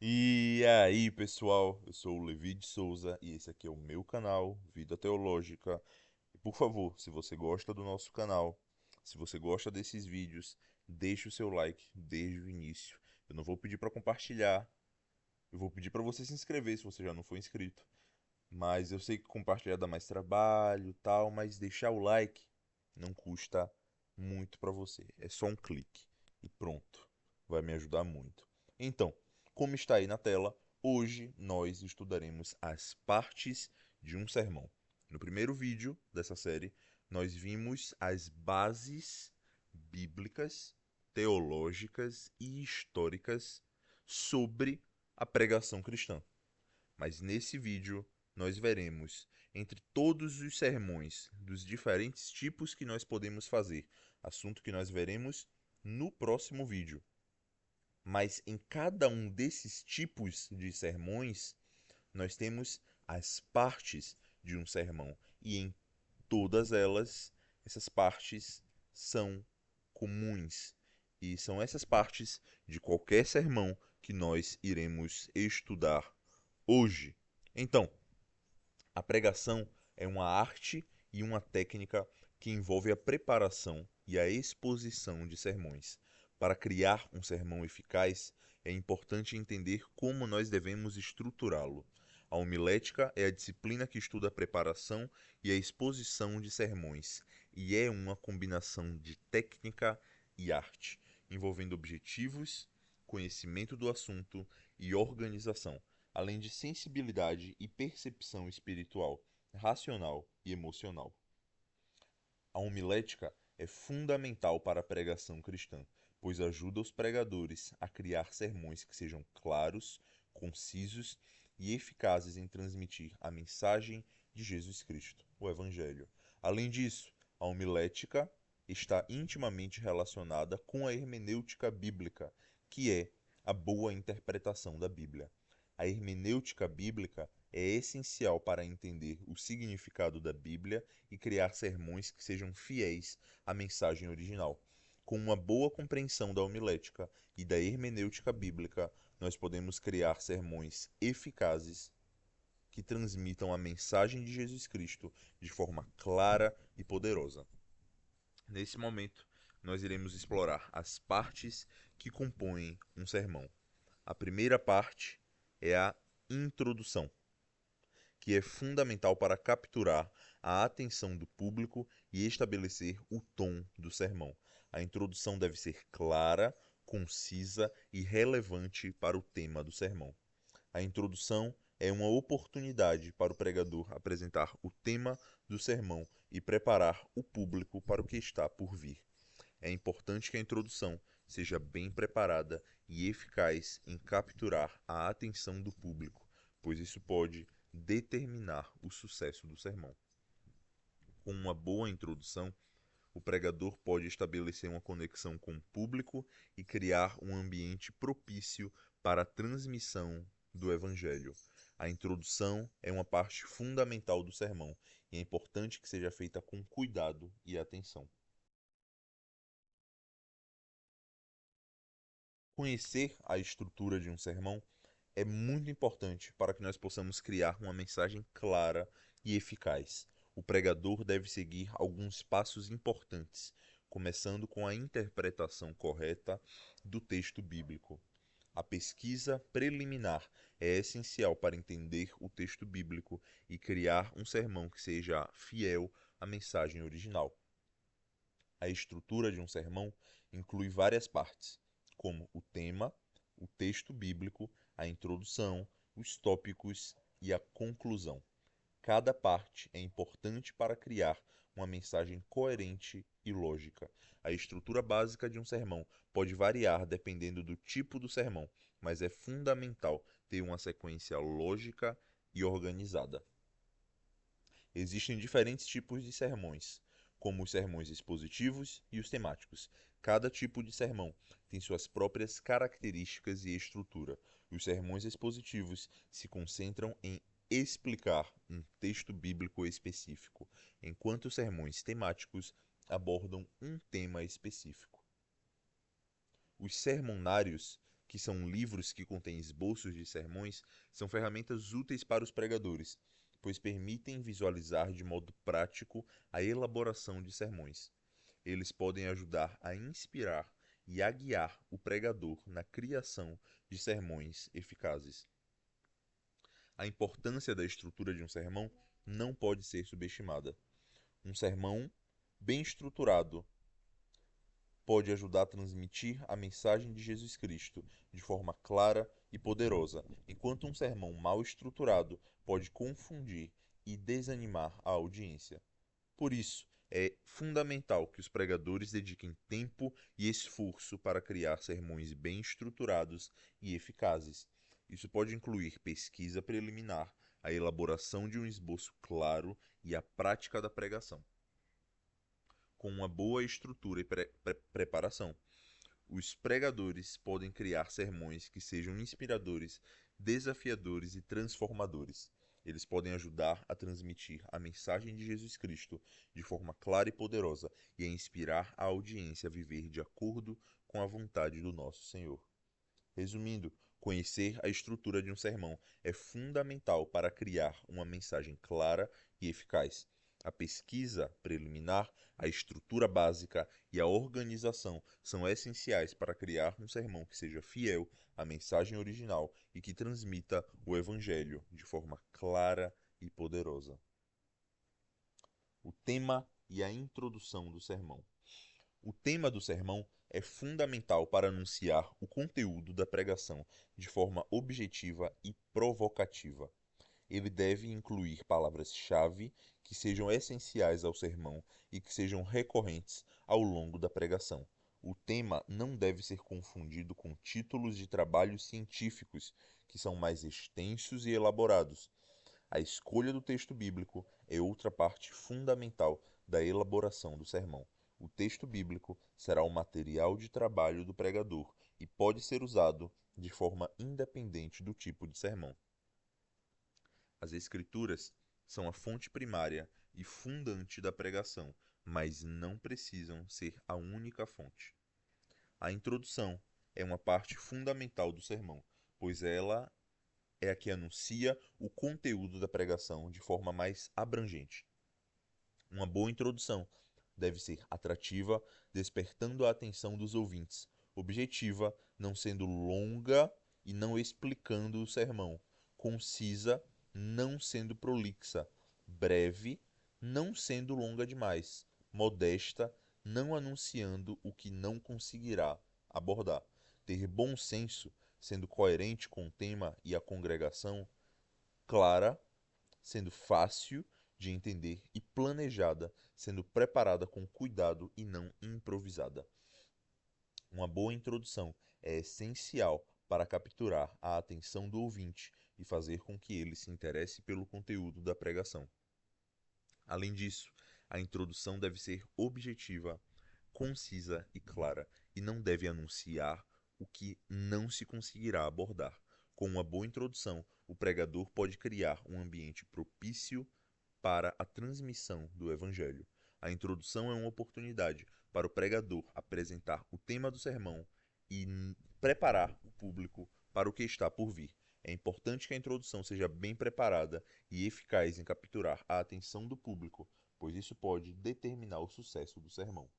E aí, pessoal, eu sou o Levi de Souza e esse aqui é o meu canal, Vida Teológica. E por favor, se você gosta do nosso canal, se você gosta desses vídeos, deixe o seu like desde o início. Eu não vou pedir para compartilhar, eu vou pedir para você se inscrever se você já não for inscrito. Mas eu sei que compartilhar dá mais trabalho, e tal, mas deixar o like não custa muito para você. É só um clique e pronto. Vai me ajudar muito. Então, como está aí na tela, hoje nós estudaremos as partes de um sermão. No primeiro vídeo dessa série, nós vimos as bases bíblicas, teológicas e históricas sobre a pregação cristã. Mas nesse vídeo nós veremos, entre todos os sermões dos diferentes tipos que nós podemos fazer, assunto que nós veremos no próximo vídeo. Mas em cada um desses tipos de sermões, nós temos as partes de um sermão. E em todas elas, essas partes são comuns. E são essas partes de qualquer sermão que nós iremos estudar hoje. Então, a pregação é uma arte e uma técnica que envolve a preparação e a exposição de sermões. Para criar um sermão eficaz, é importante entender como nós devemos estruturá-lo. A homilética é a disciplina que estuda a preparação e a exposição de sermões, e é uma combinação de técnica e arte, envolvendo objetivos, conhecimento do assunto e organização, além de sensibilidade e percepção espiritual, racional e emocional. A homilética é fundamental para a pregação cristã, pois ajuda os pregadores a criar sermões que sejam claros, concisos e eficazes em transmitir a mensagem de Jesus Cristo, o Evangelho. Além disso, a homilética está intimamente relacionada com a hermenêutica bíblica, que é a boa interpretação da Bíblia. A hermenêutica bíblica é essencial para entender o significado da Bíblia e criar sermões que sejam fiéis à mensagem original. Com uma boa compreensão da homilética e da hermenêutica bíblica, nós podemos criar sermões eficazes que transmitam a mensagem de Jesus Cristo de forma clara e poderosa. Nesse momento, nós iremos explorar as partes que compõem um sermão. A primeira parte é a introdução, que é fundamental para capturar a atenção do público e estabelecer o tom do sermão. A introdução deve ser clara, concisa e relevante para o tema do sermão. A introdução é uma oportunidade para o pregador apresentar o tema do sermão e preparar o público para o que está por vir. É importante que a introdução seja bem preparada e eficaz em capturar a atenção do público, pois isso pode determinar o sucesso do sermão. Com uma boa introdução, o pregador pode estabelecer uma conexão com o público e criar um ambiente propício para a transmissão do Evangelho. A introdução é uma parte fundamental do sermão e é importante que seja feita com cuidado e atenção. Conhecer a estrutura de um sermão é muito importante para que nós possamos criar uma mensagem clara e eficaz. O pregador deve seguir alguns passos importantes, começando com a interpretação correta do texto bíblico. A pesquisa preliminar é essencial para entender o texto bíblico e criar um sermão que seja fiel à mensagem original. A estrutura de um sermão inclui várias partes, como o tema, o texto bíblico, a introdução, os tópicos e a conclusão. Cada parte é importante para criar uma mensagem coerente e lógica. A estrutura básica de um sermão pode variar dependendo do tipo do sermão, mas é fundamental ter uma sequência lógica e organizada. Existem diferentes tipos de sermões, como os sermões expositivos e os temáticos. Cada tipo de sermão tem suas próprias características e estrutura. Os sermões expositivos se concentram em explicar um texto bíblico específico, enquanto os sermões temáticos abordam um tema específico. Os sermonários, que são livros que contêm esboços de sermões, são ferramentas úteis para os pregadores, pois permitem visualizar de modo prático a elaboração de sermões. Eles podem ajudar a inspirar e a guiar o pregador na criação de sermões eficazes. A importância da estrutura de um sermão não pode ser subestimada. Um sermão bem estruturado pode ajudar a transmitir a mensagem de Jesus Cristo de forma clara e poderosa, enquanto um sermão mal estruturado pode confundir e desanimar a audiência. Por isso, é fundamental que os pregadores dediquem tempo e esforço para criar sermões bem estruturados e eficazes. Isso pode incluir pesquisa preliminar, a elaboração de um esboço claro e a prática da pregação. Com uma boa estrutura e preparação, os pregadores podem criar sermões que sejam inspiradores, desafiadores e transformadores. Eles podem ajudar a transmitir a mensagem de Jesus Cristo de forma clara e poderosa e a inspirar a audiência a viver de acordo com a vontade do nosso Senhor. Resumindo, conhecer a estrutura de um sermão é fundamental para criar uma mensagem clara e eficaz. A pesquisa preliminar, a estrutura básica e a organização são essenciais para criar um sermão que seja fiel à mensagem original e que transmita o Evangelho de forma clara e poderosa. O tema e a introdução do sermão. O tema do sermão é fundamental para anunciar o conteúdo da pregação de forma objetiva e provocativa. Ele deve incluir palavras-chave que sejam essenciais ao sermão e que sejam recorrentes ao longo da pregação. O tema não deve ser confundido com títulos de trabalhos científicos, que são mais extensos e elaborados. A escolha do texto bíblico é outra parte fundamental da elaboração do sermão. O texto bíblico será o material de trabalho do pregador e pode ser usado de forma independente do tipo de sermão. As Escrituras são a fonte primária e fundante da pregação, mas não precisam ser a única fonte. A introdução é uma parte fundamental do sermão, pois ela é a que anuncia o conteúdo da pregação de forma mais abrangente. Uma boa introdução deve ser atrativa, despertando a atenção dos ouvintes, objetiva, não sendo longa e não explicando o sermão, concisa, não sendo prolixa, breve, não sendo longa demais, modesta, não anunciando o que não conseguirá abordar, ter bom senso, sendo coerente com o tema e a congregação, clara, sendo fácil de entender e planejada, sendo preparada com cuidado e não improvisada. Uma boa introdução é essencial para capturar a atenção do ouvinte e fazer com que ele se interesse pelo conteúdo da pregação. Além disso, a introdução deve ser objetiva, concisa e clara, e não deve anunciar o que não se conseguirá abordar. Com uma boa introdução, o pregador pode criar um ambiente propício para a transmissão do Evangelho. A introdução é uma oportunidade para o pregador apresentar o tema do sermão e preparar o público para o que está por vir. É importante que a introdução seja bem preparada e eficaz em capturar a atenção do público, pois isso pode determinar o sucesso do sermão.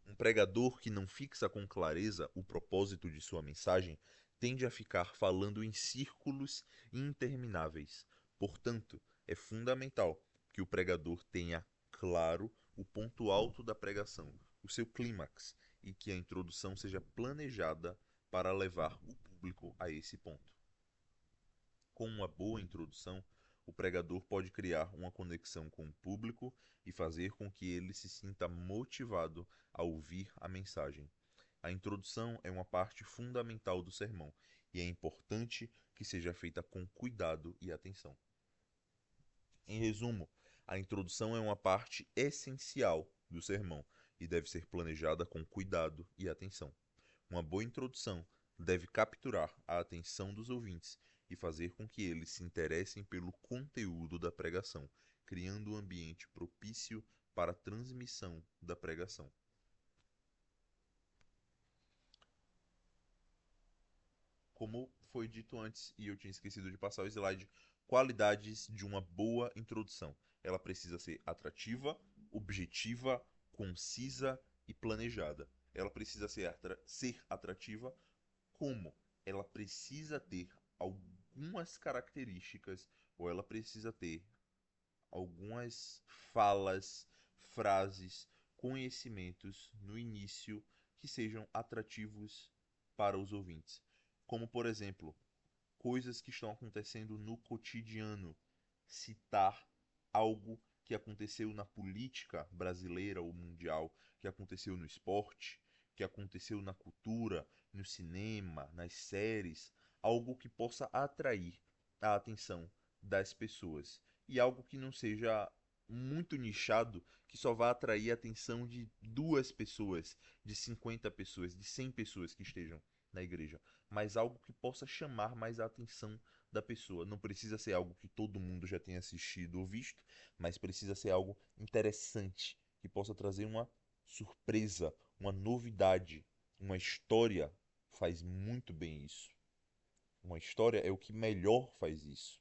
Um pregador que não fixa com clareza o propósito de sua mensagem tende a ficar falando em círculos intermináveis. Portanto, é fundamental que o pregador tenha claro o ponto alto da pregação, o seu clímax, e que a introdução seja planejada para levar o público a esse ponto. Com uma boa introdução, o pregador pode criar uma conexão com o público e fazer com que ele se sinta motivado a ouvir a mensagem. A introdução é uma parte fundamental do sermão e é importante que seja feita com cuidado e atenção. Em resumo, a introdução é uma parte essencial do sermão e deve ser planejada com cuidado e atenção. Uma boa introdução deve capturar a atenção dos ouvintes e fazer com que eles se interessem pelo conteúdo da pregação, criando um ambiente propício para a transmissão da pregação. como foi dito antes, e eu tinha esquecido de passar o slide, qualidades de uma boa introdução. Ela precisa ser atrativa, objetiva, concisa e planejada. Ela precisa ser atrativa como? Ela precisa ter algumas características ou ela precisa ter algumas falas, frases, conhecimentos no início que sejam atrativos para os ouvintes. Como, por exemplo, coisas que estão acontecendo no cotidiano. Citar algo que aconteceu na política brasileira ou mundial, que aconteceu no esporte, que aconteceu na cultura, no cinema, nas séries, algo que possa atrair a atenção das pessoas e algo que não seja muito nichado, que só vá atrair a atenção de 2 pessoas, de 50 pessoas, de 100 pessoas que estejam na igreja, mas algo que possa chamar mais a atenção da pessoa. Não precisa ser algo que todo mundo já tenha assistido ou visto, mas precisa ser algo interessante, que possa trazer uma surpresa, uma novidade. Uma história faz muito bem isso. Uma história é o que melhor faz isso.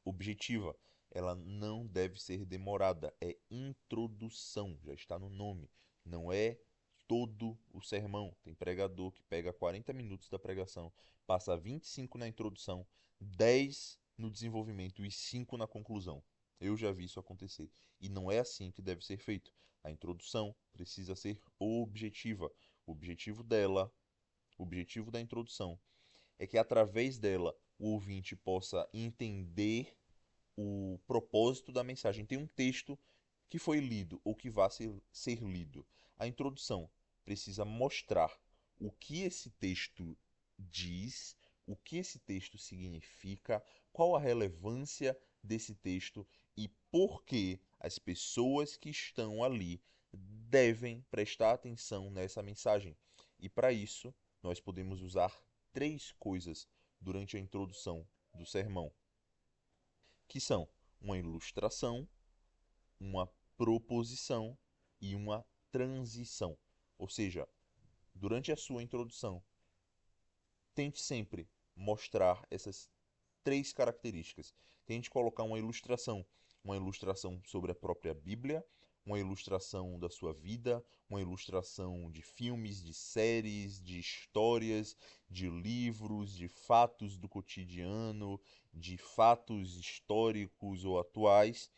Objetiva, ela não deve ser demorada, é introdução, já está no nome, não é todo o sermão. Tem pregador que pega 40 minutos da pregação, passa 25 na introdução, 10 no desenvolvimento e 5 na conclusão. Eu já vi isso acontecer. E não é assim que deve ser feito. A introdução precisa ser objetiva. O objetivo dela, o objetivo da introdução é que através dela o ouvinte possa entender o propósito da mensagem. Tem um texto que foi lido ou que vai ser lido. A introdução precisa mostrar o que esse texto diz, o que esse texto significa, qual a relevância desse texto e por que as pessoas que estão ali devem prestar atenção nessa mensagem. E para isso, nós podemos usar 3 coisas durante a introdução do sermão, que são uma ilustração, uma proposição e uma transição. Ou seja, durante a sua introdução, tente sempre mostrar essas 3 características. Tente colocar uma ilustração sobre a própria Bíblia, uma ilustração da sua vida, uma ilustração de filmes, de séries, de histórias, de livros, de fatos do cotidiano, de fatos históricos ou atuais.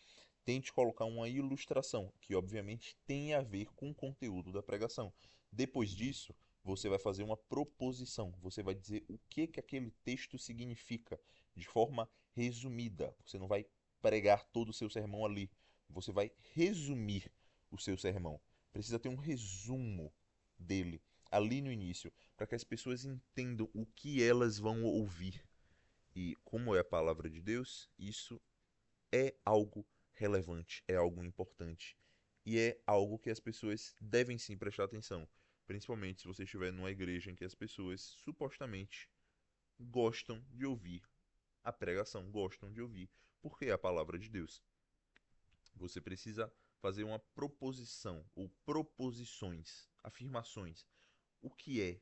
Tente colocar uma ilustração que, obviamente, tem a ver com o conteúdo da pregação. Depois disso, você vai fazer uma proposição. Você vai dizer o que aquele texto significa de forma resumida. Você não vai pregar todo o seu sermão ali. Você vai resumir o seu sermão. Precisa ter um resumo dele ali no início, para que as pessoas entendam o que elas vão ouvir. E como é a palavra de Deus, isso é algo relevante, é algo importante e é algo que as pessoas devem sim prestar atenção, principalmente se você estiver numa igreja em que as pessoas supostamente gostam de ouvir a pregação, gostam de ouvir, porque é a palavra de Deus. Você precisa fazer uma proposição ou proposições, afirmações. O que é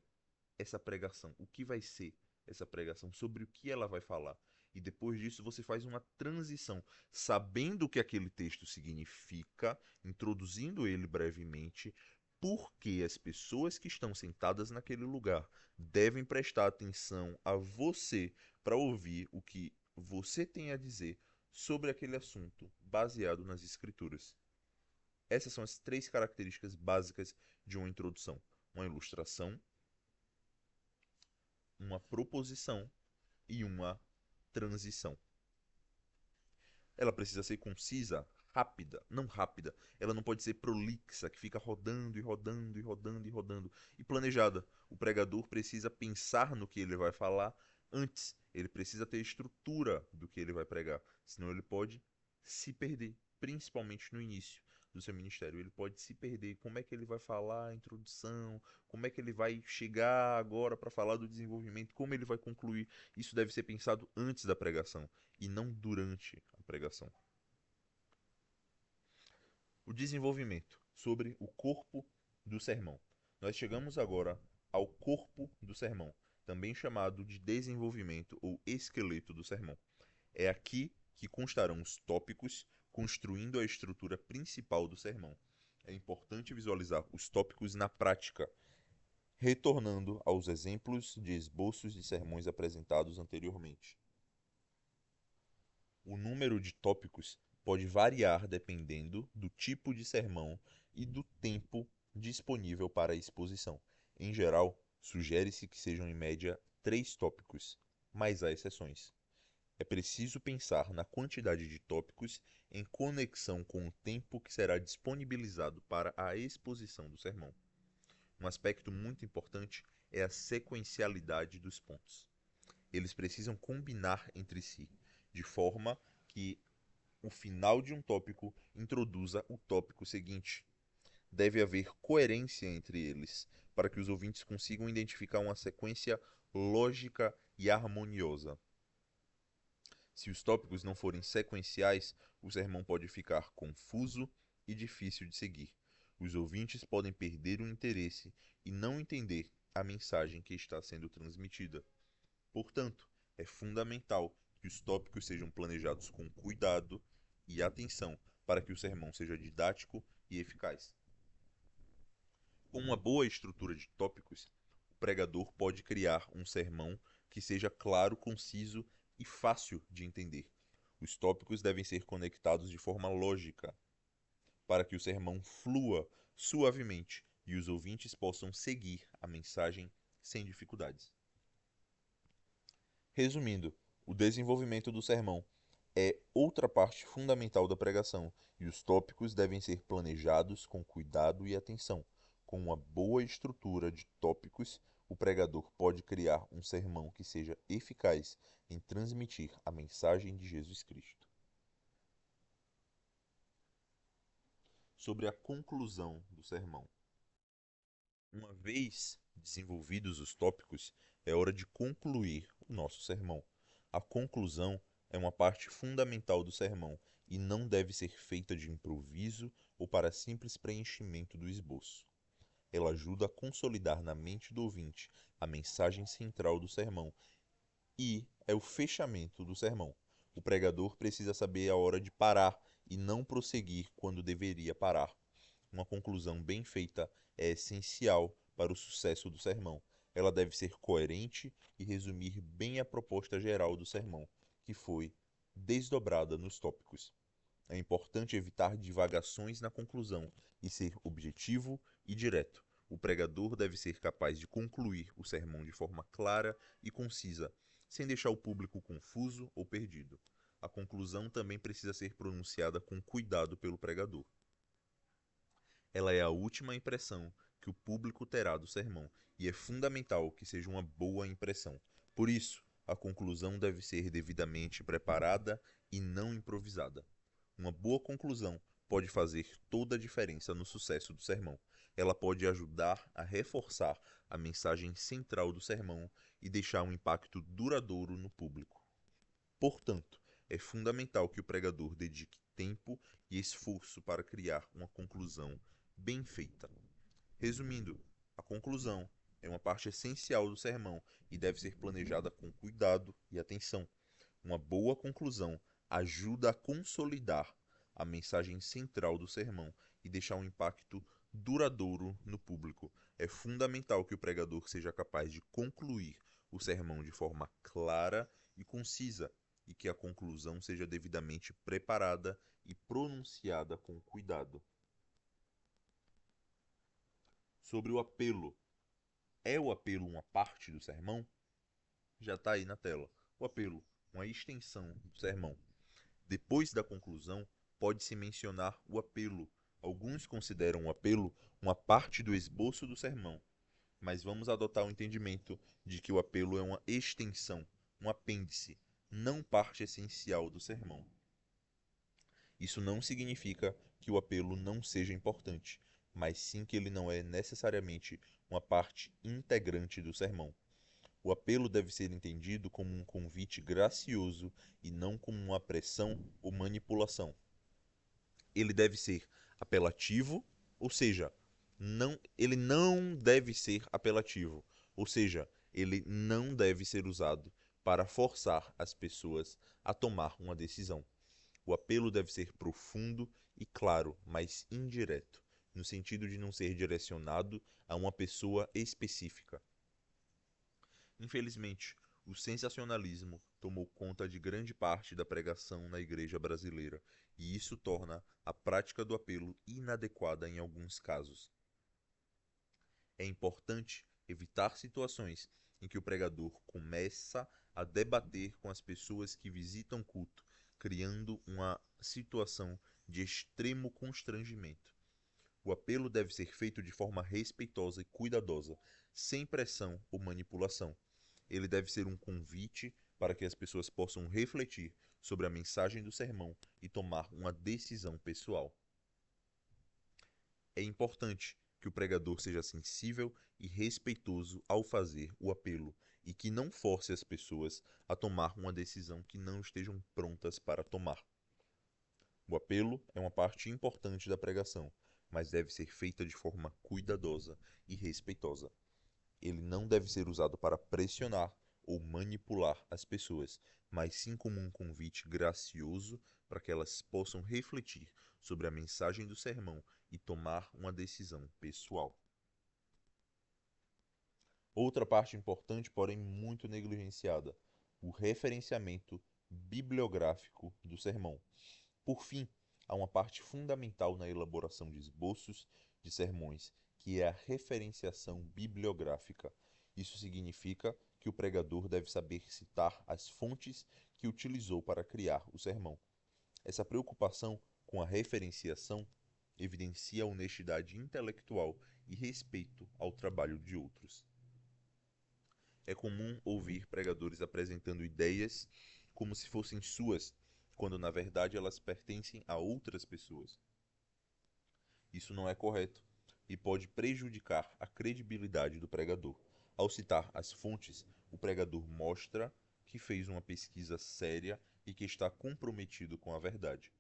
essa pregação? O que vai ser essa pregação? Sobre o que ela vai falar? E depois disso você faz uma transição, sabendo o que aquele texto significa, introduzindo ele brevemente, porque as pessoas que estão sentadas naquele lugar devem prestar atenção a você para ouvir o que você tem a dizer sobre aquele assunto, baseado nas escrituras. Essas são as 3 características básicas de uma introdução: uma ilustração, uma proposição e uma transição. Ela precisa ser concisa, rápida, não rápida. Ela não pode ser prolixa, que fica rodando e rodando e rodando e rodando. E planejada. O pregador precisa pensar no que ele vai falar antes. Ele precisa ter estrutura do que ele vai pregar. Senão ele pode se perder, principalmente no início do seu ministério. Ele pode se perder. Como é que ele vai falar a introdução? Como é que ele vai chegar agora para falar do desenvolvimento? Como ele vai concluir? Isso deve ser pensado antes da pregação e não durante a pregação. O desenvolvimento sobre o corpo do sermão. Nós chegamos agora ao corpo do sermão. também chamado de desenvolvimento ou esqueleto do sermão. É aqui que constarão os tópicos, construindo a estrutura principal do sermão. É importante visualizar os tópicos na prática, retornando aos exemplos de esboços de sermões apresentados anteriormente. O número de tópicos pode variar dependendo do tipo de sermão e do tempo disponível para a exposição. Em geral, sugere-se que sejam em média 3 tópicos, mas há exceções. É preciso pensar na quantidade de tópicos em conexão com o tempo que será disponibilizado para a exposição do sermão. Um aspecto muito importante é a sequencialidade dos pontos. Eles precisam combinar entre si, de forma que o final de um tópico introduza o tópico seguinte. Deve haver coerência entre eles, para que os ouvintes consigam identificar uma sequência lógica e harmoniosa. Se os tópicos não forem sequenciais, o sermão pode ficar confuso e difícil de seguir. Os ouvintes podem perder o interesse e não entender a mensagem que está sendo transmitida. Portanto, é fundamental que os tópicos sejam planejados com cuidado e atenção para que o sermão seja didático e eficaz. Com uma boa estrutura de tópicos, o pregador pode criar um sermão que seja claro, conciso e fácil de entender. Os tópicos devem ser conectados de forma lógica, para que o sermão flua suavemente e os ouvintes possam seguir a mensagem sem dificuldades. Resumindo, o desenvolvimento do sermão é outra parte fundamental da pregação, e os tópicos devem ser planejados com cuidado e atenção. Com uma boa estrutura de tópicos, o pregador pode criar um sermão que seja eficaz em transmitir a mensagem de Jesus Cristo. Sobre a conclusão do sermão. Uma vez desenvolvidos os tópicos, é hora de concluir o nosso sermão. A conclusão é uma parte fundamental do sermão e não deve ser feita de improviso ou para simples preenchimento do esboço. Ela ajuda a consolidar na mente do ouvinte a mensagem central do sermão e é o fechamento do sermão. O pregador precisa saber a hora de parar e não prosseguir quando deveria parar. Uma conclusão bem feita é essencial para o sucesso do sermão. Ela deve ser coerente e resumir bem a proposta geral do sermão, que foi desdobrada nos tópicos. É importante evitar divagações na conclusão e ser objetivo e direto. O pregador deve ser capaz de concluir o sermão de forma clara e concisa, sem deixar o público confuso ou perdido. A conclusão também precisa ser pronunciada com cuidado pelo pregador. Ela é a última impressão que o público terá do sermão e é fundamental que seja uma boa impressão. Por isso, a conclusão deve ser devidamente preparada e não improvisada. Uma boa conclusão pode fazer toda a diferença no sucesso do sermão. Ela pode ajudar a reforçar a mensagem central do sermão e deixar um impacto duradouro no público. Portanto, é fundamental que o pregador dedique tempo e esforço para criar uma conclusão bem feita. Resumindo, a conclusão é uma parte essencial do sermão e deve ser planejada com cuidado e atenção. Uma boa conclusão ajuda a consolidar a mensagem central do sermão e deixar um impacto duradouro no público. É fundamental que o pregador seja capaz de concluir o sermão de forma clara e concisa e que a conclusão seja devidamente preparada e pronunciada com cuidado. Sobre o apelo. É o apelo uma parte do sermão? Já está aí na tela. O apelo, uma extensão do sermão. Depois da conclusão, pode-se mencionar o apelo. Alguns consideram o apelo uma parte do esboço do sermão, mas vamos adotar o entendimento de que o apelo é uma extensão, um apêndice, não parte essencial do sermão. Isso não significa que o apelo não seja importante, mas sim que ele não é necessariamente uma parte integrante do sermão. O apelo deve ser entendido como um convite gracioso e não como uma pressão ou manipulação. Ele deve ser apelativo, ou seja, ele não deve ser apelativo, ou seja, Ele não deve ser usado para forçar as pessoas a tomar uma decisão. O apelo deve ser profundo e claro, mas indireto, no sentido de não ser direcionado a uma pessoa específica. Infelizmente, o sensacionalismo tomou conta de grande parte da pregação na igreja brasileira, e isso torna a prática do apelo inadequada em alguns casos. É importante evitar situações em que o pregador começa a debater com as pessoas que visitam o culto, criando uma situação de extremo constrangimento. O apelo deve ser feito de forma respeitosa e cuidadosa, sem pressão ou manipulação. Ele deve ser um convite para que as pessoas possam refletir sobre a mensagem do sermão e tomar uma decisão pessoal. É importante que o pregador seja sensível e respeitoso ao fazer o apelo e que não force as pessoas a tomar uma decisão que não estejam prontas para tomar. O apelo é uma parte importante da pregação, mas deve ser feita de forma cuidadosa e respeitosa. Ele não deve ser usado para pressionar ou manipular as pessoas, mas sim como um convite gracioso para que elas possam refletir sobre a mensagem do sermão e tomar uma decisão pessoal. Outra parte importante, porém muito negligenciada, o referenciamento bibliográfico do sermão. Por fim, há uma parte fundamental na elaboração de esboços de sermões, que é a referenciação bibliográfica. Isso significa que o pregador deve saber citar as fontes que utilizou para criar o sermão. Essa preocupação com a referenciação evidencia a honestidade intelectual e respeito ao trabalho de outros. É comum ouvir pregadores apresentando ideias como se fossem suas, quando na verdade elas pertencem a outras pessoas. Isso não é correto e pode prejudicar a credibilidade do pregador. Ao citar as fontes, o pregador mostra que fez uma pesquisa séria e que está comprometido com a verdade.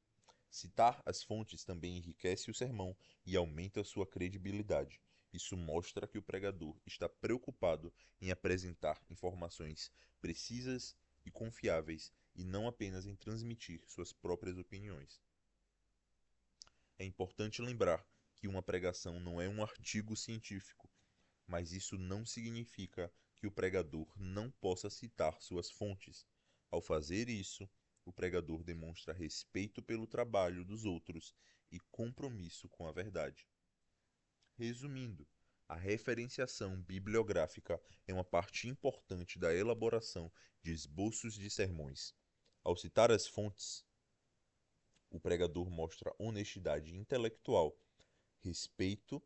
Citar as fontes também enriquece o sermão e aumenta sua credibilidade. Isso mostra que o pregador está preocupado em apresentar informações precisas e confiáveis e não apenas em transmitir suas próprias opiniões. É importante lembrar que uma pregação não é um artigo científico, mas isso não significa que o pregador não possa citar suas fontes. Ao fazer isso, o pregador demonstra respeito pelo trabalho dos outros e compromisso com a verdade. Resumindo, a referenciação bibliográfica é uma parte importante da elaboração de esboços de sermões. Ao citar as fontes, o pregador mostra honestidade intelectual, respeito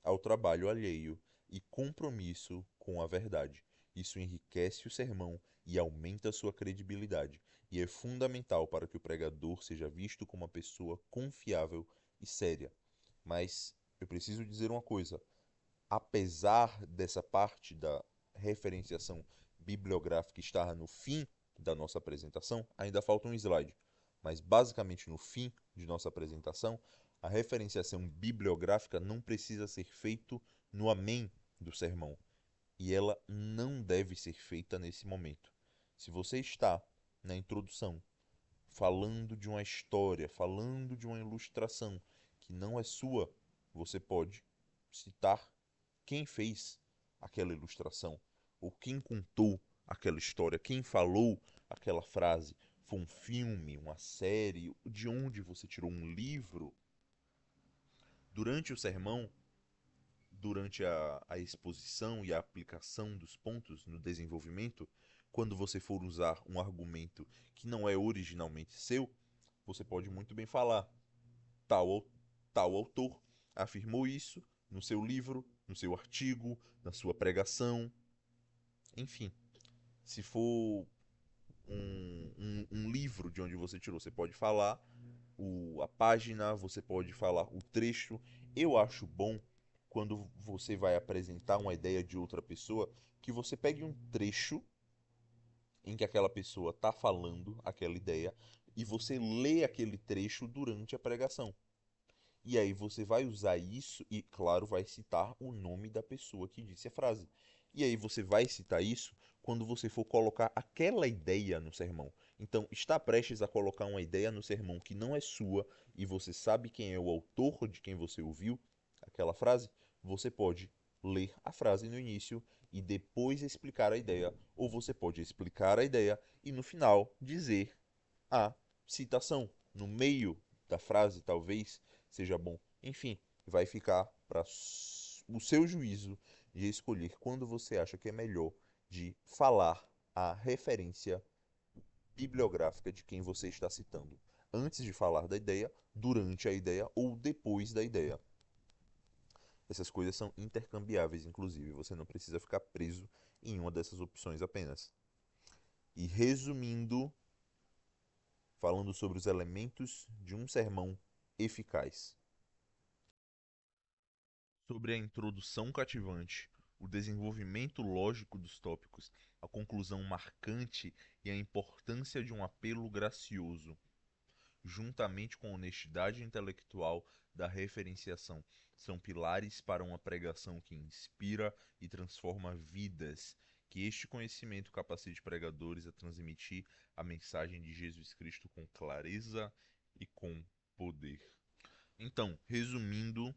ao trabalho alheio e compromisso com a verdade. Isso enriquece o sermão e aumenta sua credibilidade, e é fundamental para que o pregador seja visto como uma pessoa confiável e séria. Mas eu preciso dizer uma coisa: apesar dessa parte da referenciação bibliográfica estar no fim da nossa apresentação, ainda falta um slide. Mas basicamente no fim de nossa apresentação, a referenciação bibliográfica não precisa ser feita no amém do sermão. E ela não deve ser feita nesse momento. Se você está na introdução falando de uma história, falando de uma ilustração que não é sua, você pode citar quem fez aquela ilustração, ou quem contou aquela história, quem falou aquela frase. Foi um filme, uma série, de onde você tirou um livro. Durante o sermão, durante a exposição e a aplicação dos pontos no desenvolvimento, quando você for usar um argumento que não é originalmente seu, você pode muito bem falar: tal, tal autor afirmou isso no seu livro, no seu artigo, na sua pregação, enfim. Se for um livro de onde você tirou, você pode falar a página, você pode falar o trecho. Eu acho bom quando você vai apresentar uma ideia de outra pessoa, que você pegue um trecho em que aquela pessoa está falando aquela ideia e você lê aquele trecho durante a pregação. E aí você vai usar isso e, claro, vai citar o nome da pessoa que disse a frase. E aí você vai citar isso quando você for colocar aquela ideia no sermão. Então, está prestes a colocar uma ideia no sermão que não é sua e você sabe quem é o autor de quem você ouviu aquela frase, você pode ler a frase no início e depois explicar a ideia, ou você pode explicar a ideia e no final dizer a citação. No meio da frase, talvez seja bom. Enfim, vai ficar para o seu juízo de escolher quando você acha que é melhor de falar a referência bibliográfica de quem você está citando. Antes de falar da ideia, durante a ideia ou depois da ideia. Essas coisas são intercambiáveis, inclusive. Você não precisa ficar preso em uma dessas opções apenas. E resumindo, falando sobre os elementos de um sermão eficaz. Sobre a introdução cativante, o desenvolvimento lógico dos tópicos, a conclusão marcante e a importância de um apelo gracioso, juntamente com a honestidade intelectual da referenciação, são pilares para uma pregação que inspira e transforma vidas. Que este conhecimento capacite pregadores a transmitir a mensagem de Jesus Cristo com clareza e com poder. Então, resumindo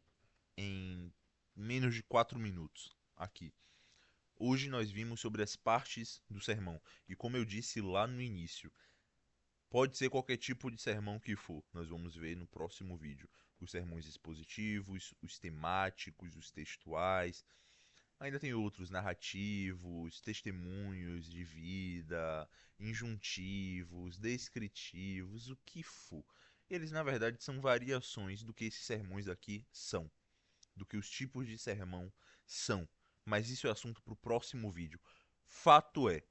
em menos de 4 minutos aqui. Hoje nós vimos sobre as partes do sermão. E como eu disse lá no início, pode ser qualquer tipo de sermão que for. Nós vamos ver no próximo vídeo. Os sermões expositivos, os temáticos, os textuais. Ainda tem outros narrativos, testemunhos de vida, injuntivos, descritivos, o que for. Eles, na verdade, são variações do que esses sermões aqui são, do que os tipos de sermão são. Mas isso é assunto para o próximo vídeo. Fato é,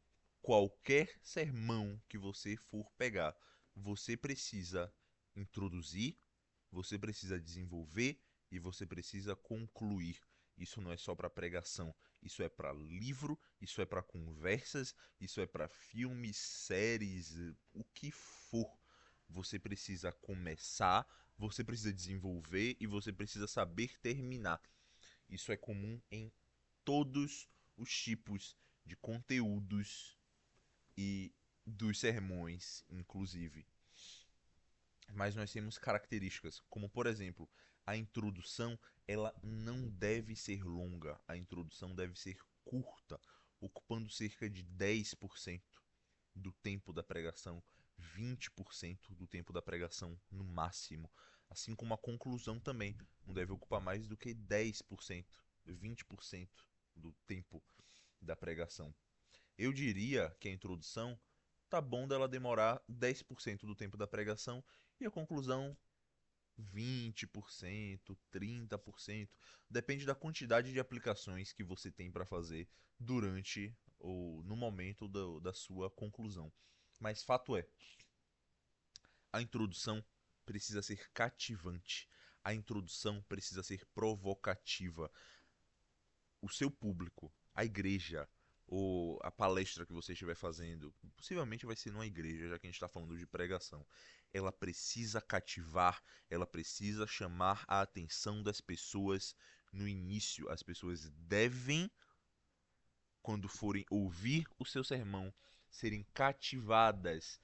qualquer sermão que você for pegar, você precisa introduzir, você precisa desenvolver e você precisa concluir. Isso não é só para pregação, isso é para livro, isso é para conversas, isso é para filmes, séries, o que for. Você precisa começar, você precisa desenvolver e você precisa saber terminar. Isso é comum em todos os tipos de conteúdos e dos sermões, inclusive. Mas nós temos características, como por exemplo, a introdução, ela não deve ser longa, a introdução deve ser curta, ocupando cerca de 10% do tempo da pregação, 20% do tempo da pregação no máximo. Assim como a conclusão também não deve ocupar mais do que 10%, 20% do tempo da pregação. Eu diria que a introdução tá bom dela demorar 10% do tempo da pregação e a conclusão 20%, 30%, depende da quantidade de aplicações que você tem para fazer durante ou no momento da sua conclusão. Mas fato é, a introdução precisa ser cativante, a introdução precisa ser provocativa. O seu público, a igreja, ou a palestra que você estiver fazendo, possivelmente vai ser numa igreja, já que a gente está falando de pregação. Ela precisa cativar, ela precisa chamar a atenção das pessoas no início. As pessoas devem, quando forem ouvir o seu sermão, serem cativadas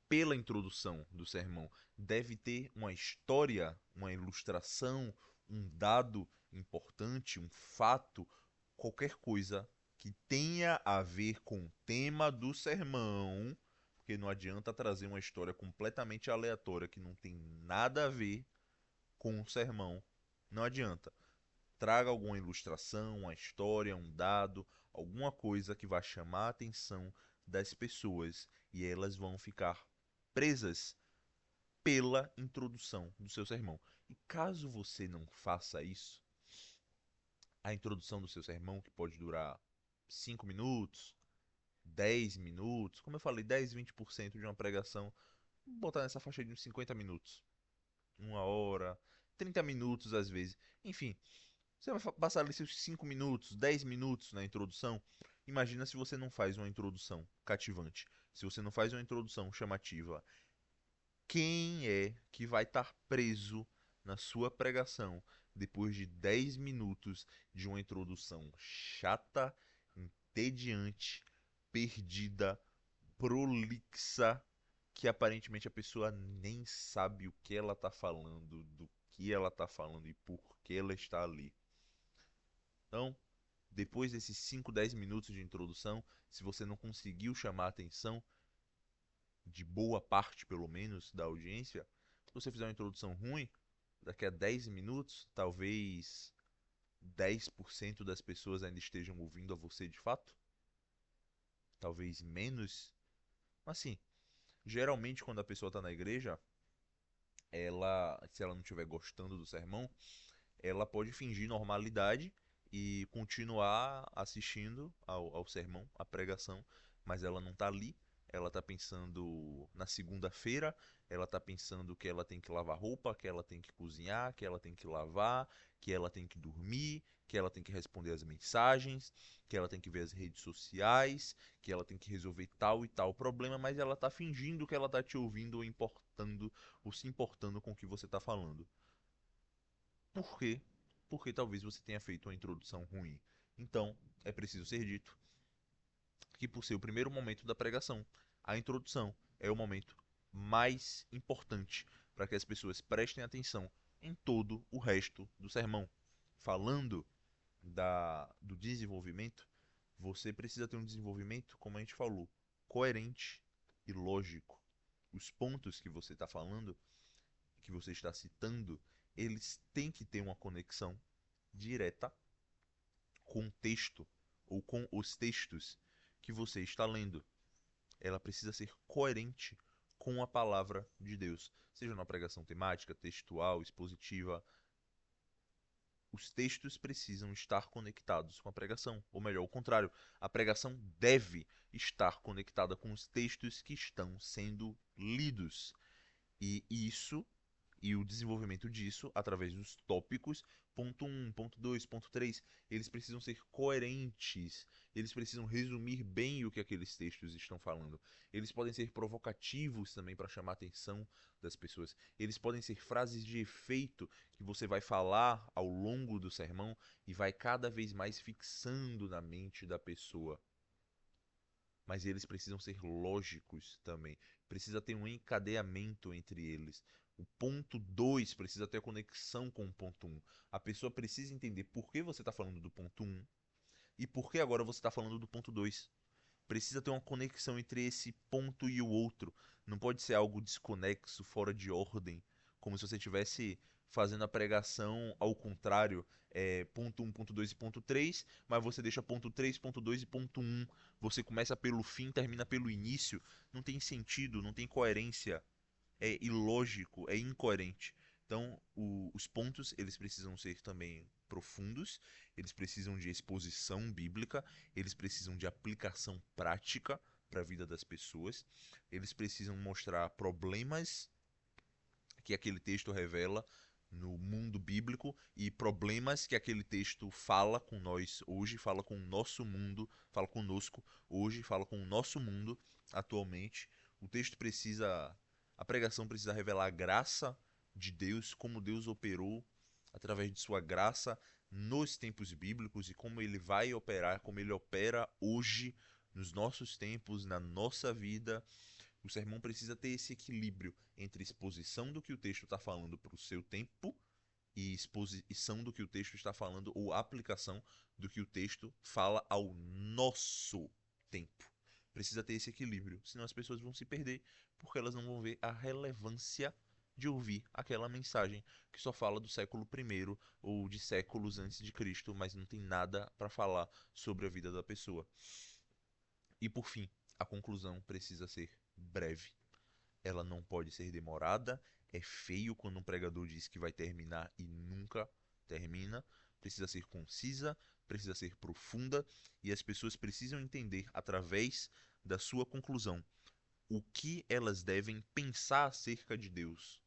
pela introdução do sermão. Deve ter uma história, uma ilustração, um dado importante, um fato, qualquer coisa que tenha a ver com o tema do sermão, porque não adianta trazer uma história completamente aleatória que não tem nada a ver com o sermão. Não adianta. Traga alguma ilustração, uma história, um dado, alguma coisa que vá chamar a atenção das pessoas e elas vão ficar presas pela introdução do seu sermão. E caso você não faça isso, a introdução do seu sermão, que pode durar 5 minutos, 10 minutos, como eu falei, 10, 20% de uma pregação, vou botar nessa faixa de uns 50 minutos, uma hora, 30 minutos às vezes. Enfim, você vai passar ali seus 5 minutos, 10 minutos na introdução. Imagina se você não faz uma introdução cativante, se você não faz uma introdução chamativa. Quem é que vai estar preso na sua pregação depois de 10 minutos de uma introdução chata entediante, perdida, prolixa, que aparentemente a pessoa nem sabe o que ela está falando, do que ela está falando e por que ela está ali. Então, depois desses 5, 10 minutos de introdução, se você não conseguiu chamar a atenção de boa parte, pelo menos, da audiência, se você fizer uma introdução ruim, daqui a 10 minutos, talvez 10% das pessoas ainda estejam ouvindo a você de fato, talvez menos. Assim, geralmente quando a pessoa está na igreja, se ela não estiver gostando do sermão, ela pode fingir normalidade e continuar assistindo ao sermão, à pregação, mas ela não está ali. Ela está pensando na segunda-feira, ela está pensando que ela tem que lavar roupa, que ela tem que cozinhar, que ela tem que lavar, que ela tem que dormir, que ela tem que responder as mensagens, que ela tem que ver as redes sociais, que ela tem que resolver tal e tal problema, mas ela está fingindo que ela está te ouvindo ou importando ou se importando com o que você está falando. Por quê? Porque talvez você tenha feito uma introdução ruim. Então, é preciso ser dito que, por ser o primeiro momento da pregação, a introdução é o momento mais importante para que as pessoas prestem atenção em todo o resto do sermão. Falando do desenvolvimento, você precisa ter um desenvolvimento, como a gente falou, coerente e lógico. Os pontos que você está falando, que você está citando, eles têm que ter uma conexão direta com o texto ou com os textos que você está lendo. Ela precisa ser coerente com a palavra de Deus, seja na pregação temática, textual, expositiva. Os textos precisam estar conectados com a pregação, ou melhor, o contrário, a pregação deve estar conectada com os textos que estão sendo lidos. E o desenvolvimento disso através dos tópicos, ponto 1, ponto 2, ponto 3, eles precisam ser coerentes, eles precisam resumir bem o que aqueles textos estão falando. Eles podem ser provocativos também para chamar a atenção das pessoas. Eles podem ser frases de efeito que você vai falar ao longo do sermão e vai cada vez mais fixando na mente da pessoa. Mas eles precisam ser lógicos também. Precisa ter um encadeamento entre eles. O ponto 2 precisa ter a conexão com o ponto 1. A pessoa precisa entender por que você está falando do ponto 1 e por que agora você está falando do ponto 2. Precisa ter uma conexão entre esse ponto e o outro. Não pode ser algo desconexo, fora de ordem, como se você estivesse fazendo a pregação ao contrário, ponto 1, ponto 2 e ponto 3, mas você deixa ponto 3, ponto 2 e ponto 1. Você começa pelo fim, termina pelo início. Não tem sentido, não tem coerência. É ilógico, é incoerente. Então, os pontos, eles precisam ser também profundos, eles precisam de exposição bíblica, eles precisam de aplicação prática para a vida das pessoas, eles precisam mostrar problemas que aquele texto revela no mundo bíblico e problemas que aquele texto fala com nós hoje, fala com o nosso mundo, fala conosco hoje, fala com o nosso mundo atualmente. O texto precisa, a pregação precisa revelar a graça de Deus, como Deus operou através de sua graça nos tempos bíblicos e como ele vai operar, como ele opera hoje nos nossos tempos, na nossa vida. O sermão precisa ter esse equilíbrio entre exposição do que o texto está falando para o seu tempo e exposição do que o texto está falando ou aplicação do que o texto fala ao nosso tempo. Precisa ter esse equilíbrio, senão as pessoas vão se perder porque elas não vão ver a relevância de ouvir aquela mensagem que só fala do século I ou de séculos antes de Cristo, mas não tem nada para falar sobre a vida da pessoa. E por fim, a conclusão precisa ser breve. Ela não pode ser demorada. É feio quando um pregador diz que vai terminar e nunca termina. Precisa ser concisa, precisa ser profunda e as pessoas precisam entender através da sua conclusão o que elas devem pensar acerca de Deus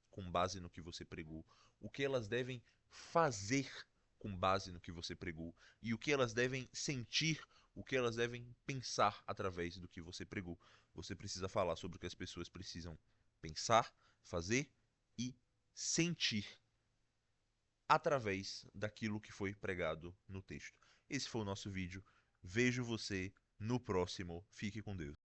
com base no que você pregou, o que elas devem fazer com base no que você pregou e o que elas devem sentir, o que elas devem pensar através do que você pregou. Você precisa falar sobre o que as pessoas precisam pensar, fazer e sentir através daquilo que foi pregado no texto. Esse foi o nosso vídeo. Vejo você no próximo. Fique com Deus.